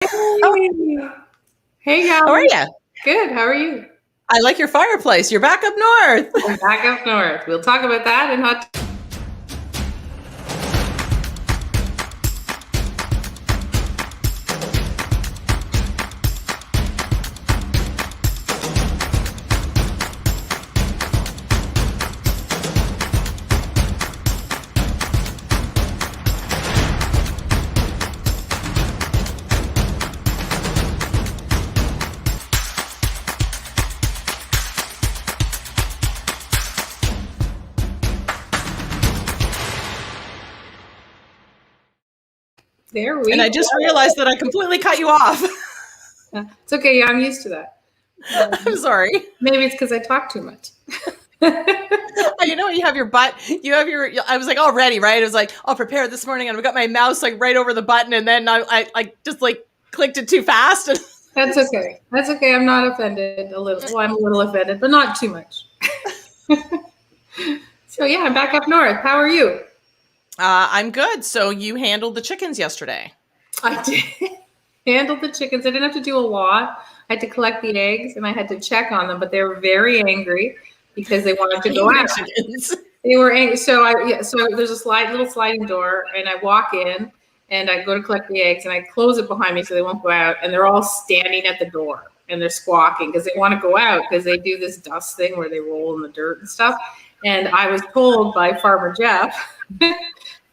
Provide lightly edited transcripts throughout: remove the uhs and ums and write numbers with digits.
Hey, hey How are guys. you? Good. How are you? I like your fireplace. You're back up north. I'm back up north. We'll talk about that in hot. There And we I just go. realized that I completely cut you off. It's okay. Yeah, I'm used to that. I'm sorry. Maybe it's because I talk too much. You know, you have your butt. I was like all ready, right? I was like, I'll prepare this morning, and I got my mouse like right over the button, and then I just like clicked it too fast. That's okay. That's okay. I'm not offended. A little. Well, I'm a little offended, but not too much. So yeah, I'm back up north. How are you? I'm good. So you handled the chickens yesterday. I did handle the chickens. I didn't have to do a lot. I had to collect the eggs and I had to check on them, but they were very angry because they wanted to go Angry out. chickens. They were angry. So there's a little sliding door, and I walk in, and I go to collect the eggs, and I close it behind me so they won't go out. And they're all standing at the door, and they're squawking because they want to go out because they do this dust thing where they roll in the dirt and stuff. And I was told by Farmer Jeff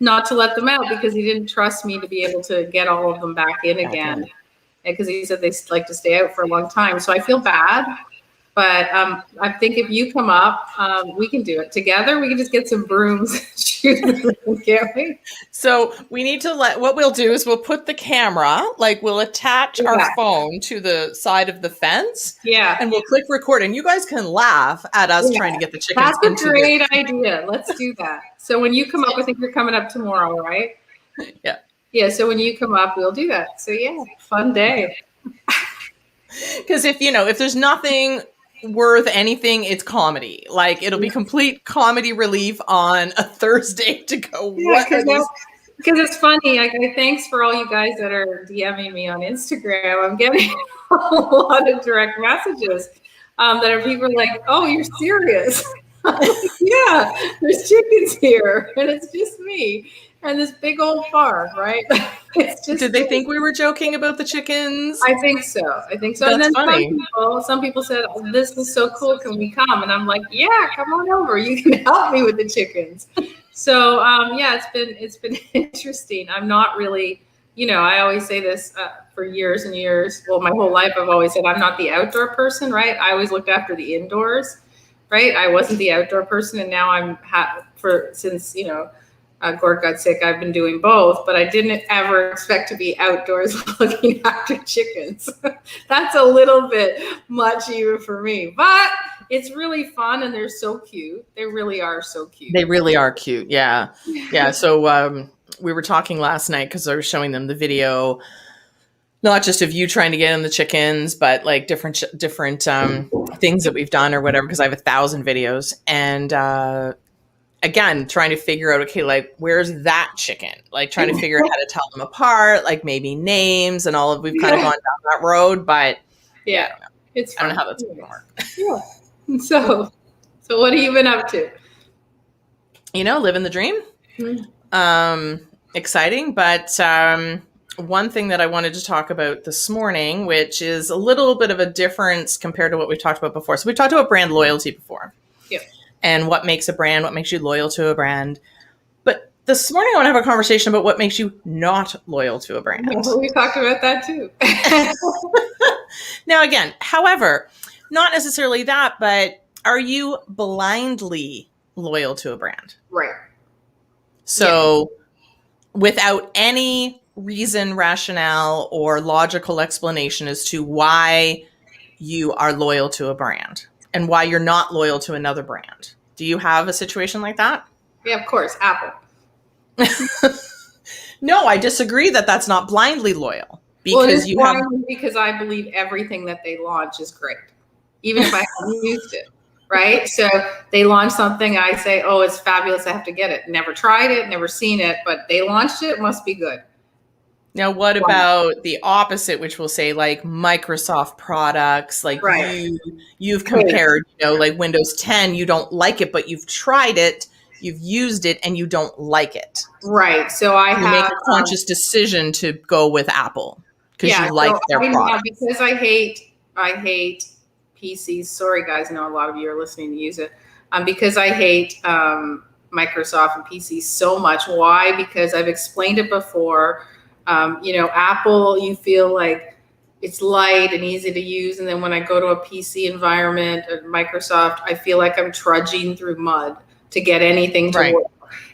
not to let them out because he didn't trust me to be able to get all of them back in again. Because he said they like to stay out for a long time. So I feel bad. But I think if you come up, we can do it together. We can just get some brooms, shoot them, can't we? So we need to what we'll do is we'll put the camera, like we'll attach our phone to the side of the fence. Yeah. And we'll click record, and you guys can laugh at us trying to get the chickens. That's a great idea. Let's do that. So when you come up, I think you're coming up tomorrow, right? Yeah. Yeah. So when you come up, we'll do that. So yeah, fun day. Because if there's nothing worth anything, it's comedy. Like it'll be complete comedy relief on a Thursday to go. Yeah, because it's funny. Like, thanks for all you guys that are DMing me on Instagram. I'm getting a lot of direct messages that are people like, "Oh, you're serious?" Like, yeah, there's chickens here, and it's just me and this big old farm, right? It's just. Did they think we were joking about the chickens? I think so. That's and then funny. some people said, oh, "This is so cool. Can we come?" And I'm like, "Yeah, come on over. You can help me with the chickens." So yeah, it's been interesting. I'm not really, I always say this for years and years. Well, my whole life I've always said I'm not the outdoor person, right? I always looked after the indoors, right? I wasn't the outdoor person, and now I'm since Gord got sick, I've been doing both, but I didn't ever expect to be outdoors looking after chickens. That's a little bit much even for me, but it's really fun and they're so cute. They really are so cute. They really are cute. Yeah. Yeah. So we were talking last night because I was showing them the video, not just of you trying to get in the chickens, but like different things that we've done or whatever, because I have 1,000 videos. And again, trying to figure out, okay, like where's that chicken? Like trying to figure out how to tell them apart, like maybe names and all of, we've kind of gone down that road, but yeah, I don't know how that's going to work. Yeah. So what have you been up to? Living the dream. Exciting, but one thing that I wanted to talk about this morning, which is a little bit of a difference compared to what we talked about before. So we talked about brand loyalty before. Yeah. And what makes a brand, what makes you loyal to a brand. But this morning I want to have a conversation about what makes you not loyal to a brand. We talked about that too. Now, again, however, not necessarily that, but are you blindly loyal to a brand? Right. So without any reason, rationale, or logical explanation as to why you are loyal to a brand and why you're not loyal to another brand. Do you have a situation like that? Yeah, of course. Apple. No, I disagree that that's not blindly loyal. Because because I believe everything that they launch is great, even if I haven't used it, right? So they launch something, I say, oh, it's fabulous, I have to get it. Never tried it, never seen it, but they launched it, must be good. Now, what about the opposite, which will say like Microsoft products, like Right. you've compared, like Windows 10, you don't like it, but you've tried it, you've used it, and you don't like it. Right. So I You make have, a conscious decision to go with Apple because you yeah. like So their I now, product. because I hate PCs. Sorry, guys. I know a lot of you are listening to use it. Because I hate Microsoft and PCs so much. Why? Because I've explained it before. Apple, you feel like it's light and easy to use, and then when I go to a PC environment at Microsoft, I feel like I'm trudging through mud to get anything to Right. work,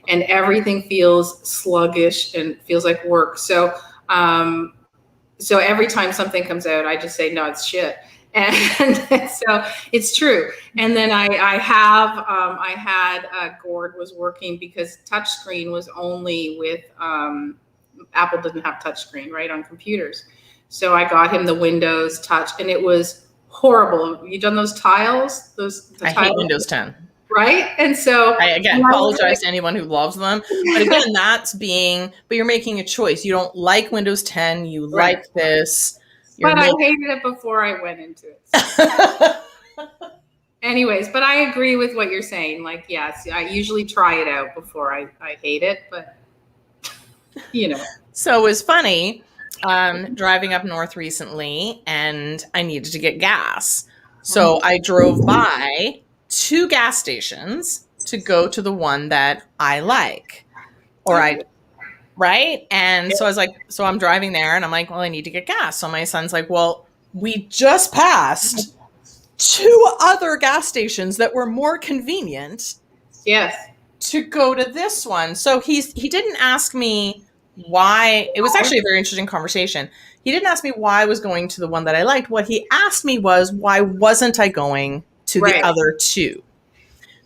and everything feels sluggish and feels like work. So every time something comes out, I just say, no, it's shit. And so it's true. And then I had Gord was working because touchscreen was only with Apple didn't have touchscreen, right, on computers. So I got him the Windows Touch, and it was horrible. You done those tiles? The I hate tiles, Windows 10. right? And so I again apologize to anyone who loves them, but again, but you're making a choice. You don't like Windows 10, you right. like this. But I hated it before I went into it. Anyways, but I agree with what you're saying. Like, yes, I usually try it out before I hate it, but So it was funny, driving up north recently, and I needed to get gas. So I drove by 2 gas stations to go to the one that I like. Right? And so I was like, so I'm driving there and I'm like, well, I need to get gas. So my son's like, well, we just passed 2 other gas stations that were more convenient. Yes. To go to this one. So he didn't ask me why. It was actually a very interesting conversation. He didn't ask me why I was going to the one that I liked. What he asked me was, why wasn't I going to the other 2?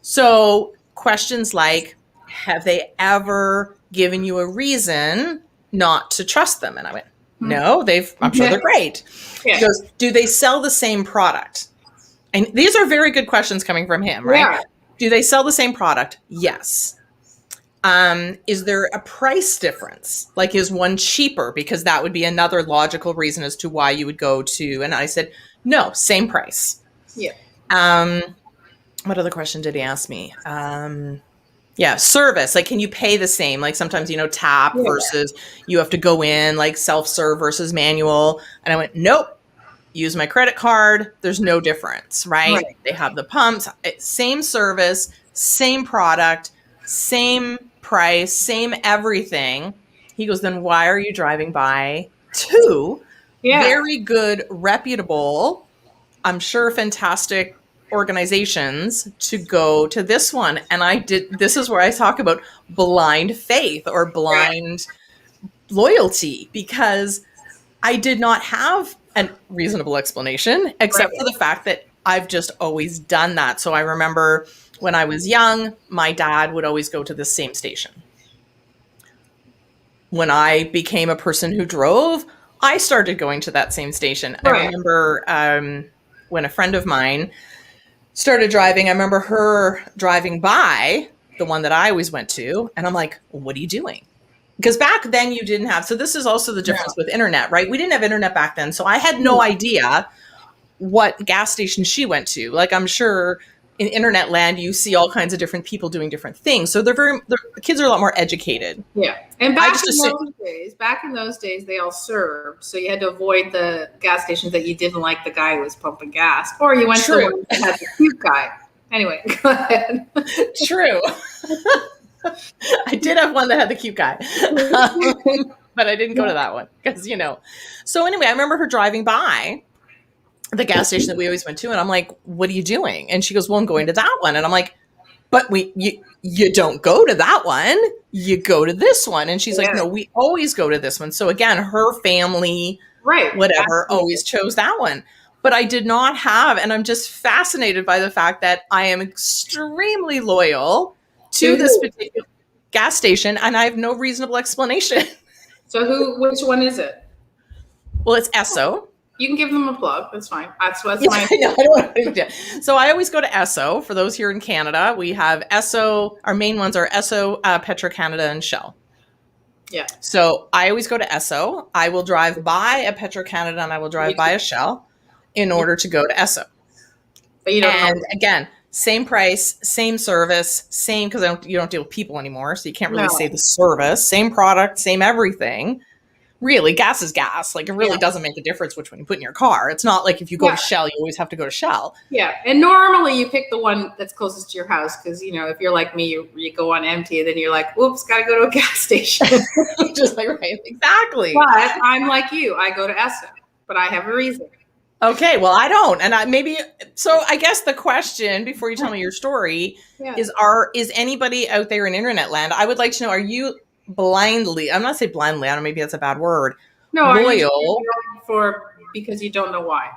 So questions like, have they ever given you a reason not to trust them? And I went, no, I'm sure they're great. Yeah. He goes, do they sell the same product? And these are very good questions coming from him, right? Yeah. Do they sell the same product? Yes. Is there a price difference? Like, is one cheaper? Because that would be another logical reason as to why you would go to. And I said, no, same price. Yeah. What other question did he ask me? Yeah, service. Like, can you pay the same? Like sometimes, tap versus you have to go in, like self-serve versus manual. And I went, nope. Use my credit card. There's no difference, right? They have the pumps, same service, same product, same price, same everything. He goes, then why are you driving by 2 very good, reputable, I'm sure fantastic organizations to go to this one? And this is where I talk about blind faith or blind loyalty, because I did not have a reasonable explanation, except for the fact that I've just always done that. So I remember when I was young, my dad would always go to the same station. When I became a person who drove, I started going to that same station. I remember when a friend of mine started driving, I remember her driving by the one that I always went to. And I'm like, what are you doing? Because back then you didn't have, so this is also the difference with internet, right? We didn't have internet back then. So I had no idea what gas station she went to. Like, I'm sure in internet land, you see all kinds of different people doing different things. So the kids are a lot more educated. Yeah. And back in those days, they all served. So you had to avoid the gas stations that you didn't like the guy who was pumping gas, or you went to the one that had the cute guy. Anyway, go ahead. True. I did have one that had the cute guy, but I didn't go to that one because, So anyway, I remember her driving by the gas station that we always went to, and I'm like, what are you doing? And she goes, well, I'm going to that one. And I'm like, but you don't go to that one. You go to this one. And she's like, no, we always go to this one. So again, her family, whatever, always chose that one. But I did not have, and I'm just fascinated by the fact that I am extremely loyal to this particular gas station, and I have no reasonable explanation. So which one is it? Well, it's Esso. You can give them a plug. That's fine. That's fine. So I always go to Esso. For those here in Canada, we have Esso. Our main ones are Esso, Petro-Canada, and Shell. Yeah. So I always go to Esso. I will drive by a Petro-Canada and I will drive by a Shell in order to go to Esso. But you don't And know. again, same price, same service, same, because you don't deal with people anymore, so you can't really say the service. Same product, same everything. Really, gas is gas. Like, it really doesn't make a difference which one you put in your car. It's not like if you go to Shell, you always have to go to Shell. Yeah, and normally you pick the one that's closest to your house because, you know, if you're like me, you go on empty and then you're like, oops, got to go to a gas station. Just like, right, exactly. But I'm like you. I go to Esso, but I have a reason. Okay, well, I don't. And so I guess the question before you tell me your story is anybody out there in internet land? I would like to know, are you blindly, I'm not saying blindly, I don't know, maybe that's a bad word. No, loyal because you don't know why.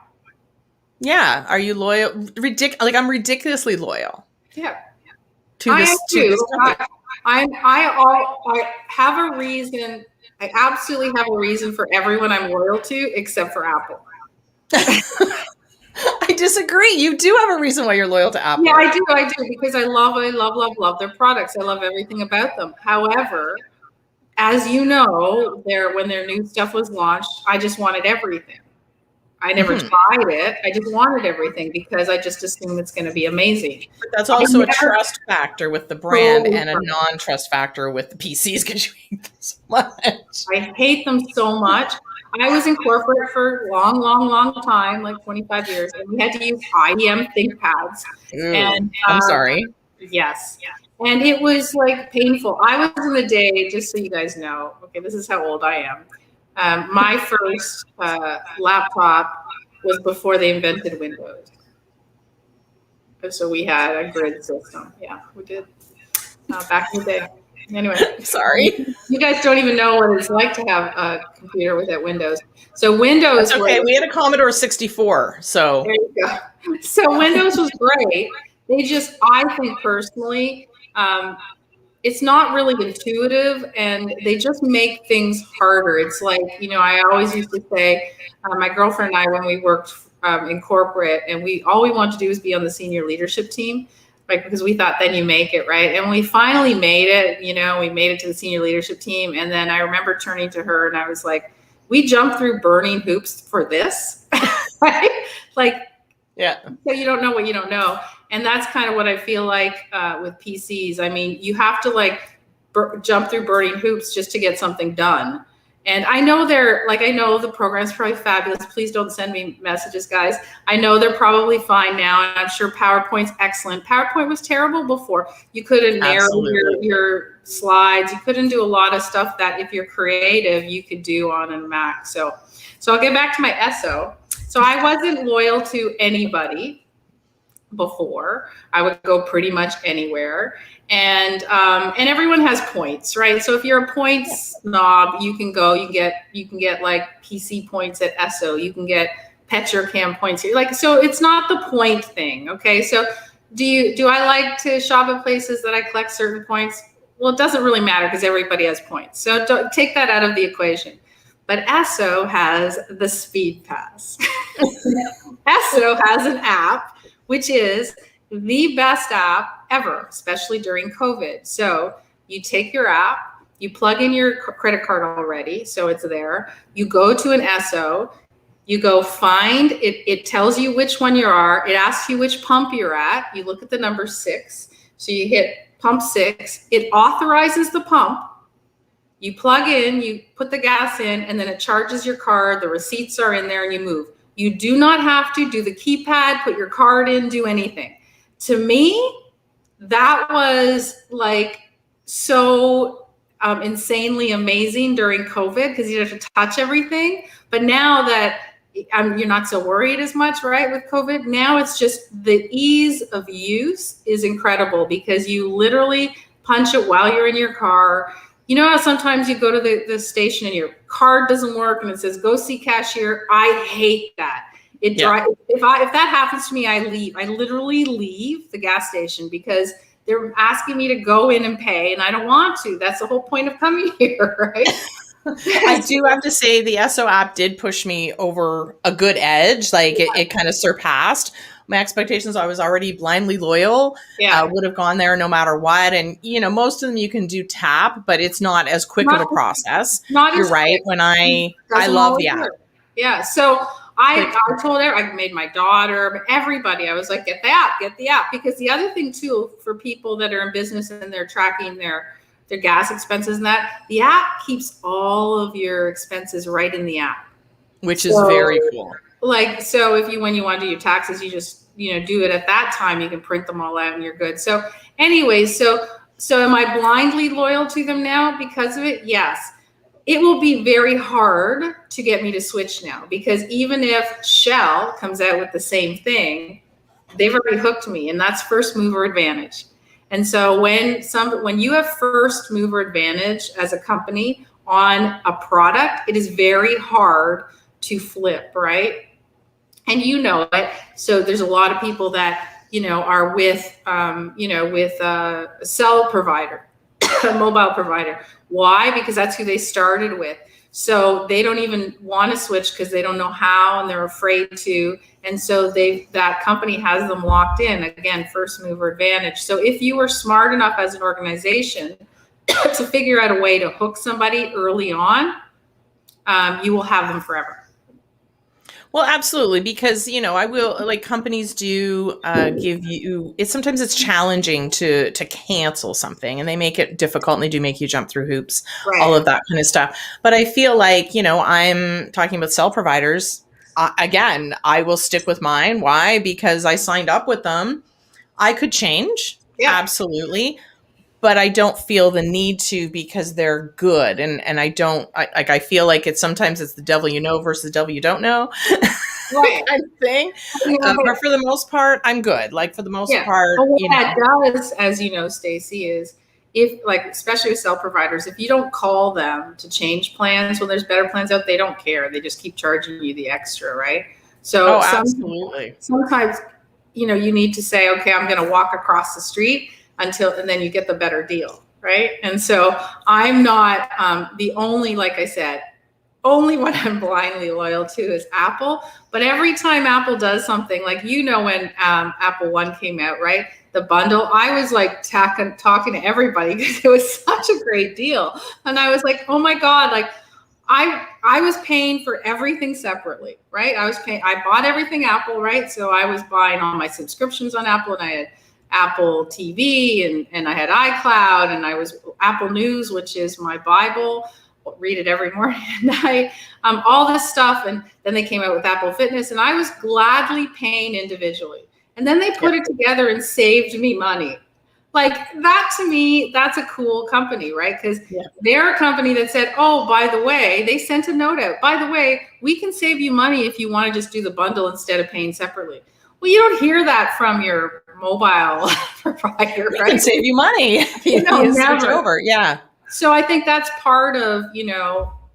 Yeah. Are you loyal? Like, I'm ridiculously loyal. Yeah. To this company. I have a reason. I absolutely have a reason for everyone I'm loyal to, except for Apple. I disagree. You do have a reason why you're loyal to Apple. Yeah, I do because I love their products. I love everything about them. However, as you know, when their new stuff was launched, I just wanted everything. I never tried it. I just wanted everything because I just assume it's going to be amazing. But that's also a trust factor with the brand and a non-trust factor with the PCs because you hate them so much. I hate them so much. I was in corporate for a long time, like 25 years, and we had to use IBM ThinkPads. And I'm sorry. Yes. And it was like painful. I was in the day, just so you guys know, okay, this is how old I am. My first laptop was before they invented Windows. So we had a grid system. Yeah, we did back in the day. Anyway, sorry. You guys don't even know what it's like to have a computer without Windows. So Windows. That's okay. We had a Commodore 64. So there you go. So Windows was great. They just, I think personally, it's not really intuitive and they just make things harder. It's like, you know, I always used to say, my girlfriend and I, when we worked in corporate and all we wanted to do was be on the senior leadership team, right? Because we thought then you make it, right? And we finally made it, you know, we made it to the senior leadership team. And then I remember turning to her and I was like, we jumped through burning hoops for this, right? Like, yeah. So you don't know what you don't know. And that's kind of what I feel like with PCs. I mean, you have to jump through burning hoops just to get something done. And I know I know the program's probably fabulous. Please don't send me messages, guys. I know they're probably fine now. And I'm sure PowerPoint's excellent. PowerPoint was terrible before. You couldn't narrow your slides. You couldn't do a lot of stuff that if you're creative, you could do on a Mac. So I'll get back to my Esso. So I wasn't loyal to anybody before. I would go pretty much anywhere. And everyone has points, right? So if you're a points snob, you can get like PC points at Esso. You can get Petrocam points here. Like, so it's not the point thing. Okay. So do I like to shop at places that I collect certain points? Well, it doesn't really matter because everybody has points. So don't take that out of the equation. But Esso has the Speed Pass. Esso has an app, which is the best app ever, especially during COVID. So you take your app, you plug in your credit card already, so it's there. You go to an Esso, you go find it. It tells you which one you are. It asks you which pump you're at. You look at the number 6. So you hit pump 6. It authorizes the pump. You plug in, you put the gas in, and then it charges your card. The receipts are in there and you move. You do not have to do the keypad, put your card in, do anything. To me, that was like so insanely amazing during COVID because you have to touch everything. But now that you're not so worried as much, right, with COVID, now it's just the ease of use is incredible because you literally punch it while you're in your car. You know how sometimes you go to the station and your card doesn't work and it says, go see cashier? I hate that. If that happens to me, I leave. I literally leave the gas station because they're asking me to go in and pay and I don't want to. That's the whole point of coming here, right? I do have to say the SO app did push me over a good edge. Like it kind of surpassed my expectations. I was already blindly loyal, Yeah. would have gone there no matter what. And, most of them you can do tap, but it's not as quick of a process. Not You're as right. quick. When I Doesn't love always the app. work. Yeah. So I told her, I made my daughter, everybody, I was like, get the app. Because the other thing too, for people that are in business and they're tracking their gas expenses and that, the app keeps all of your expenses right in the app. Which is very cool. Like, so if when you want to do your taxes, you just, do it at that time, you can print them all out and you're good. So anyways, so am I blindly loyal to them now because of it? Yes. It will be very hard to get me to switch now, because even if Shell comes out with the same thing, they've already hooked me, and that's first mover advantage. And so when you have first mover advantage as a company on a product, it is very hard to flip, right? And it. So there's a lot of people that, are with a cell provider, a mobile provider. Why? Because that's who they started with. So they don't even want to switch because they don't know how and they're afraid to. And so that company has them locked in. Again, first mover advantage. So if you are smart enough as an organization to figure out a way to hook somebody early on, you will have them forever. Well, absolutely, because I will, like, companies do give you. Sometimes it's challenging to cancel something, and they make it difficult, and they do make you jump through hoops, right. All of that kind of stuff. But I feel like I'm talking about cell providers. Again, I will stick with mine. Why? Because I signed up with them. I could change, absolutely. But I don't feel the need to, because they're good. And I feel like sometimes it's the devil you know versus the devil you don't know, right. kind of thing. But for the most part, I'm good. Like, for the most part, but what that does, as you know, Stacy, is if, like, especially with cell providers, if you don't call them to change plans when there's better plans out, they don't care. They just keep charging you the extra, right? So absolutely. Sometimes, you need to say, okay, I'm going to walk across the street and then you get the better deal, right? And so I'm not the only, like I said, only one I'm blindly loyal to is Apple. But every time Apple does something, like, when Apple One came out, right? The bundle, I was like talking to everybody because it was such a great deal. And I was like, oh my God, like, I was paying for everything separately, right? I bought everything Apple, right? So I was buying all my subscriptions on Apple, and I had Apple TV and I had iCloud, and I was Apple News, which is my Bible, read it every morning and night, all this stuff. And then they came out with Apple Fitness, and I was gladly paying individually. And then they put it together and saved me money. Like, that, to me, that's a cool company, right? Because they're a company that said, oh, by the way, they sent a note out. By the way, we can save you money if you want to just do the bundle instead of paying separately. Well, you don't hear that from your mobile provider, right? Can save you money if you switch over. Yeah. So I think that's part of,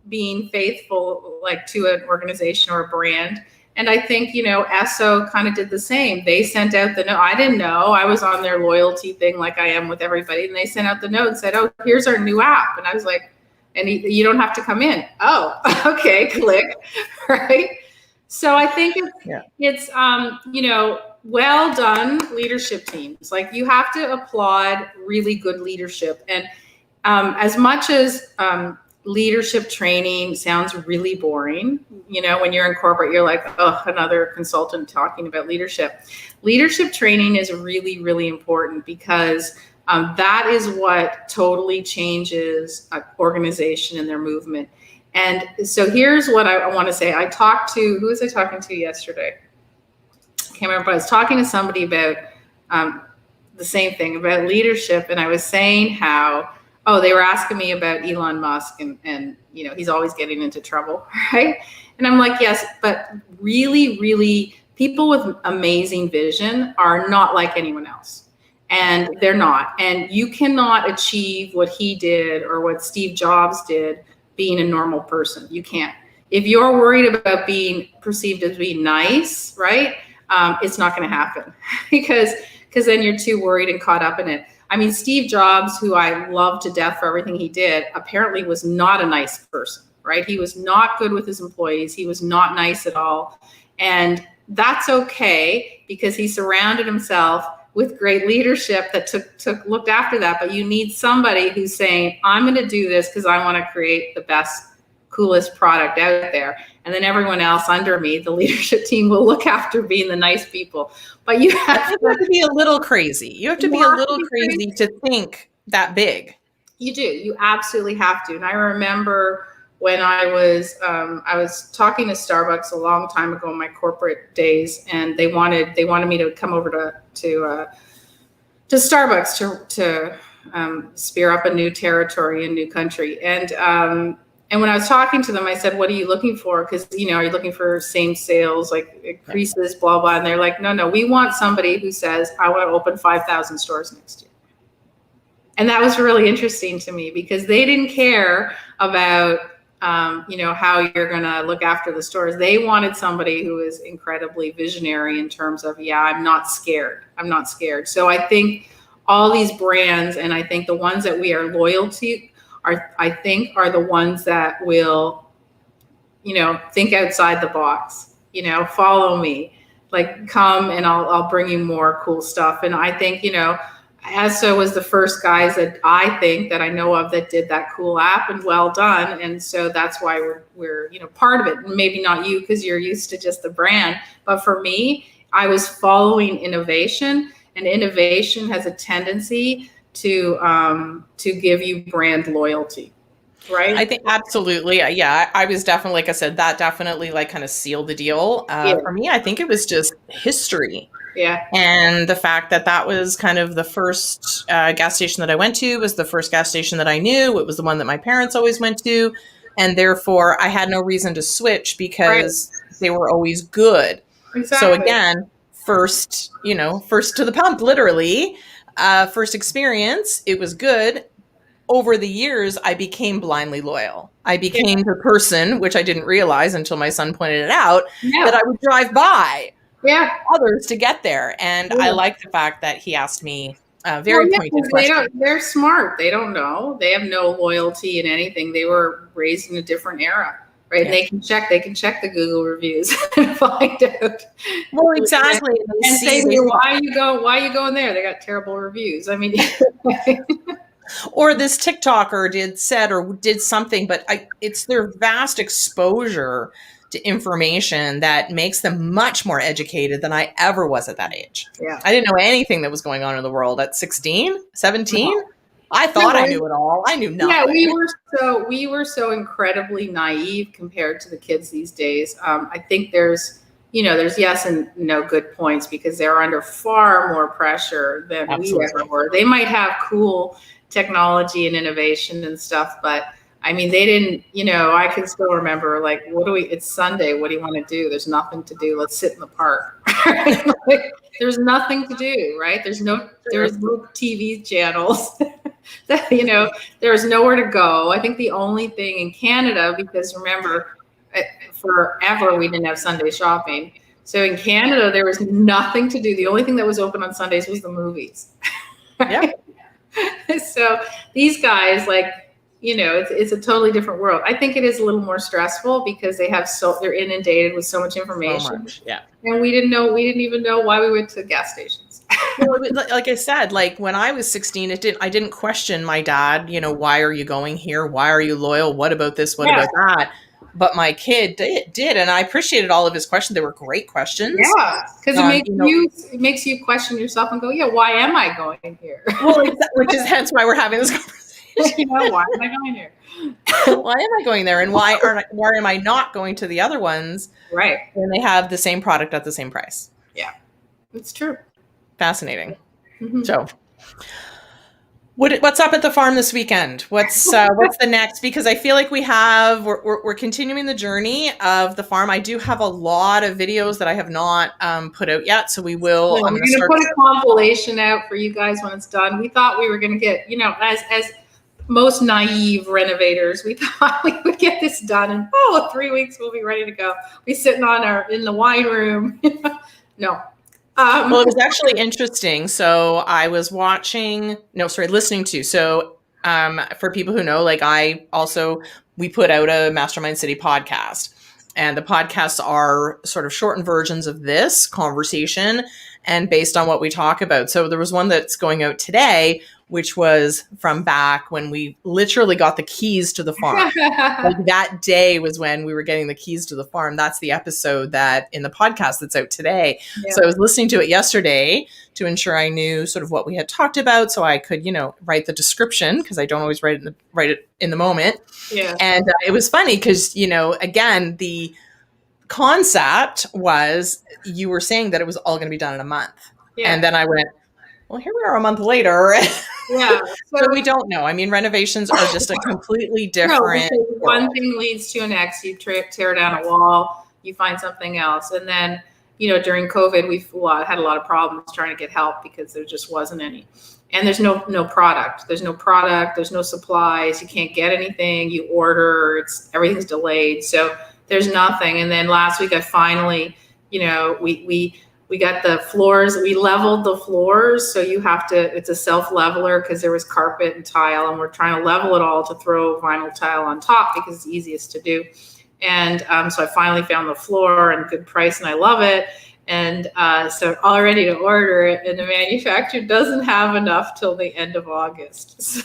being faithful, like, to an organization or a brand. And I think, Esso kind of did the same. They sent out the note. I didn't know. I was on their loyalty thing like I am with everybody. And they sent out the note and said, oh, here's our new app. And I was like, and you don't have to come in. Oh, okay, click, right? So I think it's well done leadership teams. Like, you have to applaud really good leadership. And as much as leadership training sounds really boring, when you're in corporate, you're like, oh, another consultant talking about leadership. Leadership training is really, really important, because that is what totally changes an organization and their movement. And so here's what I want to say. Who was I talking to yesterday? I can't remember, but I was talking to somebody about the same thing, about leadership. And I was saying how, they were asking me about Elon Musk and he's always getting into trouble, right? And I'm like, yes, but really, really, people with amazing vision are not like anyone else. And they're not. And you cannot achieve what he did or what Steve Jobs did being a normal person. You can't. If you're worried about being perceived as being nice, right? It's not going to happen because then you're too worried and caught up in it. I mean, Steve Jobs, who I love to death for everything he did, apparently was not a nice person, right? He was not good with his employees. He was not nice at all. And that's okay, because he surrounded himself with great leadership that looked after that. But you need somebody who's saying, I'm going to do this because I want to create the best, coolest product out there. And then everyone else under me, the leadership team, will look after being the nice people. But you have to be a little crazy. You have to be a little crazy to think that big. You do. You absolutely have to. And I remember when I was talking to Starbucks a long time ago in my corporate days, and they wanted me to come over to Starbucks to spear up a new territory, a new country. And when I was talking to them, I said, what are you looking for? Because, are you looking for same sales, like increases, blah, blah. And they're like, no, we want somebody who says, I want to open 5,000 stores next year. And that was really interesting to me, because they didn't care about, how you're going to look after the stores. They wanted somebody who is incredibly visionary in terms of, I'm not scared. So I think all these brands, and I think the ones that we are loyal to, are the ones that will, think outside the box, follow me, like come and I'll bring you more cool stuff. And I think, ASO was the first guys that I know of that did that cool app, and well done. And so that's why we're part of it. Maybe not you, because you're used to just the brand, but for me, I was following innovation, and innovation has a tendency to give you brand loyalty, right? I think absolutely. Yeah, I was definitely, like I said, that definitely like kind of sealed the deal. For me, I think it was just history. Yeah. And the fact that was kind of the first gas station that I went to, was the first gas station that I knew. It was the one that my parents always went to. And therefore I had no reason to switch, because they were always good. Exactly. So again, first to the pump, literally. First experience, it was good. Over the years, I became blindly loyal. I became the person, which I didn't realize until my son pointed it out, that I would drive by others to get there. And I like the fact that he asked me very pointed questions. They're smart. They don't know. They have no loyalty in anything. They were raised in a different era. Right. Yeah. And they can check the Google reviews and find out. Well, exactly. And say, why are you going there? They got terrible reviews. I mean, or this TikToker did something, but it's their vast exposure to information that makes them much more educated than I ever was at that age. Yeah. I didn't know anything that was going on in the world at 16, 17. I thought I knew it all. I knew nothing. Yeah, we were so incredibly naive compared to the kids these days. I think there's yes and no good points, because they're under far more pressure than we ever were. They might have cool technology and innovation and stuff, but I mean, they didn't, I can still remember, like, it's Sunday. What do you want to do? There's nothing to do. Let's sit in the park. Like, there's nothing to do, right? There's no TV channels. There's nowhere to go. I think the only thing in Canada, because remember, forever we didn't have Sunday shopping. So in Canada, there was nothing to do. The only thing that was open on Sundays was the movies. Right? Yeah. So these guys, like, it's a totally different world. I think it is a little more stressful, because they're inundated with so much information. So much, yeah. And we didn't even know why we went to gas stations. Well, like I said, like when I was 16, I didn't question my dad, why are you going here? Why are you loyal? What about this? What about that? But my kid did, and I appreciated all of his questions. They were great questions. Yeah, because it makes you question yourself and go, why am I going here? Well, which is hence why we're having this conversation. Why am I going here? Why am I going there, and why am I not going to the other ones? Right, when they have the same product at the same price. Yeah, it's true. Fascinating. Mm-hmm. So, what's up at the farm this weekend? What's the next? Because I feel like we're continuing the journey of the farm. I do have a lot of videos that I have not put out yet, so we will. We're going to put a compilation out for you guys when it's done. We thought we were going to get, as most naive renovators, we thought we would get this done in 3 weeks we'll be ready to go. We're sitting in the wine room. No, Well, it was actually interesting. So I was listening to. So for people who know, like we put out a Mastermind City podcast. And the podcasts are sort of shortened versions of this conversation and based on what we talk about. So there was one that's going out today, which was from back when we literally got the keys to the farm. Like that day was when we were getting the keys to the farm. That's the episode that in the podcast that's out today. Yeah. So I was listening to it yesterday to ensure I knew sort of what we had talked about so I could, write the description because I don't always write it in the moment. Yeah. And it was funny because, again, the concept was you were saying that it was all going to be done in a month. Yeah. And then I went, well, here we are a month later. Yeah. So we don't know. I mean, renovations are just a completely different. No, one thing leads to an next. You tear down a wall, you find something else. And then, during COVID, we had a lot of problems trying to get help because there just wasn't any. And there's no product. There's no product. There's no supplies. You can't get anything. You order. Everything's delayed. So there's nothing. And then last week, I finally, we got the floors, we leveled the floors. So it's a self-leveler because there was carpet and tile and we're trying to level it all to throw vinyl tile on top because it's easiest to do. And so I finally found the floor and good price and I love it. And so all ready to order it. And the manufacturer doesn't have enough till the end of August.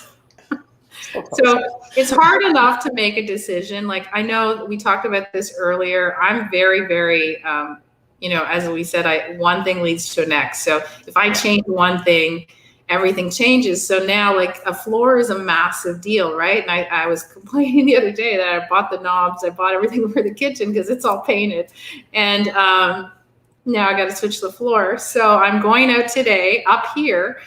So it's hard enough to make a decision. Like I know we talked about this earlier. I'm very, very, as we said, one thing leads to the next. So if I change one thing, everything changes. So now like a floor is a massive deal, right? And I was complaining the other day that I bought the knobs, I bought everything for the kitchen because it's all painted. And now I got to switch the floor. So I'm going out today up here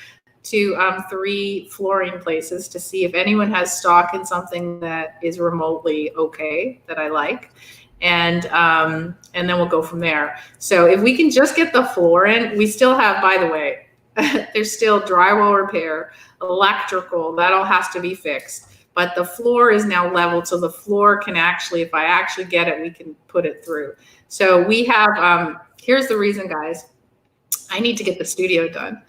to 3 flooring places to see if anyone has stock in something that is remotely okay, that I like. And then we'll go from there. So if we can just get the floor in, we still have, by the way, there's still drywall repair, electrical, that all has to be fixed. But the floor is now leveled. So the floor can actually, if I actually get it, we can put it through. So we have, here's the reason, guys. I need to get the studio done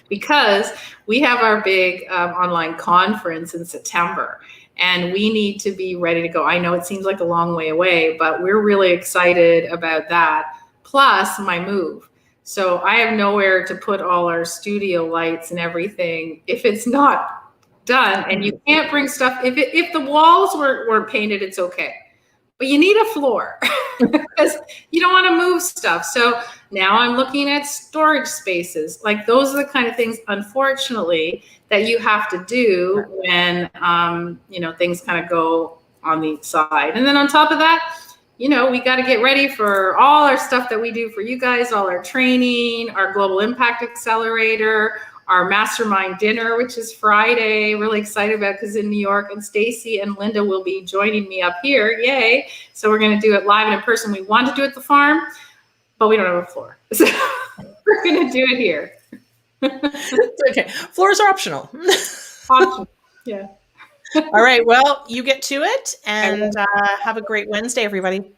because we have our big online conference in September. And we need to be ready to go. I know it seems like a long way away, but we're really excited about that. Plus my move. So I have nowhere to put all our studio lights and everything if it's not done. And you can't bring stuff. If the walls weren't painted, it's okay. But you need a floor because you don't want to move stuff. So now I'm looking at storage spaces. Like those are the kind of things, unfortunately, that you have to do when, things kind of go on the side. And then on top of that, we got to get ready for all our stuff that we do for you guys, all our training, our Global Impact Accelerator, our mastermind dinner, which is Friday. Really excited about because in New York, and Stacy and Linda will be joining me up here. Yay. So we're going to do it live and in person. We want to do it at the farm, but we don't have a floor. So we're going to do it here. Okay. Floors are optional. Optional. Yeah. All right. Well, you get to it and have a great Wednesday, everybody.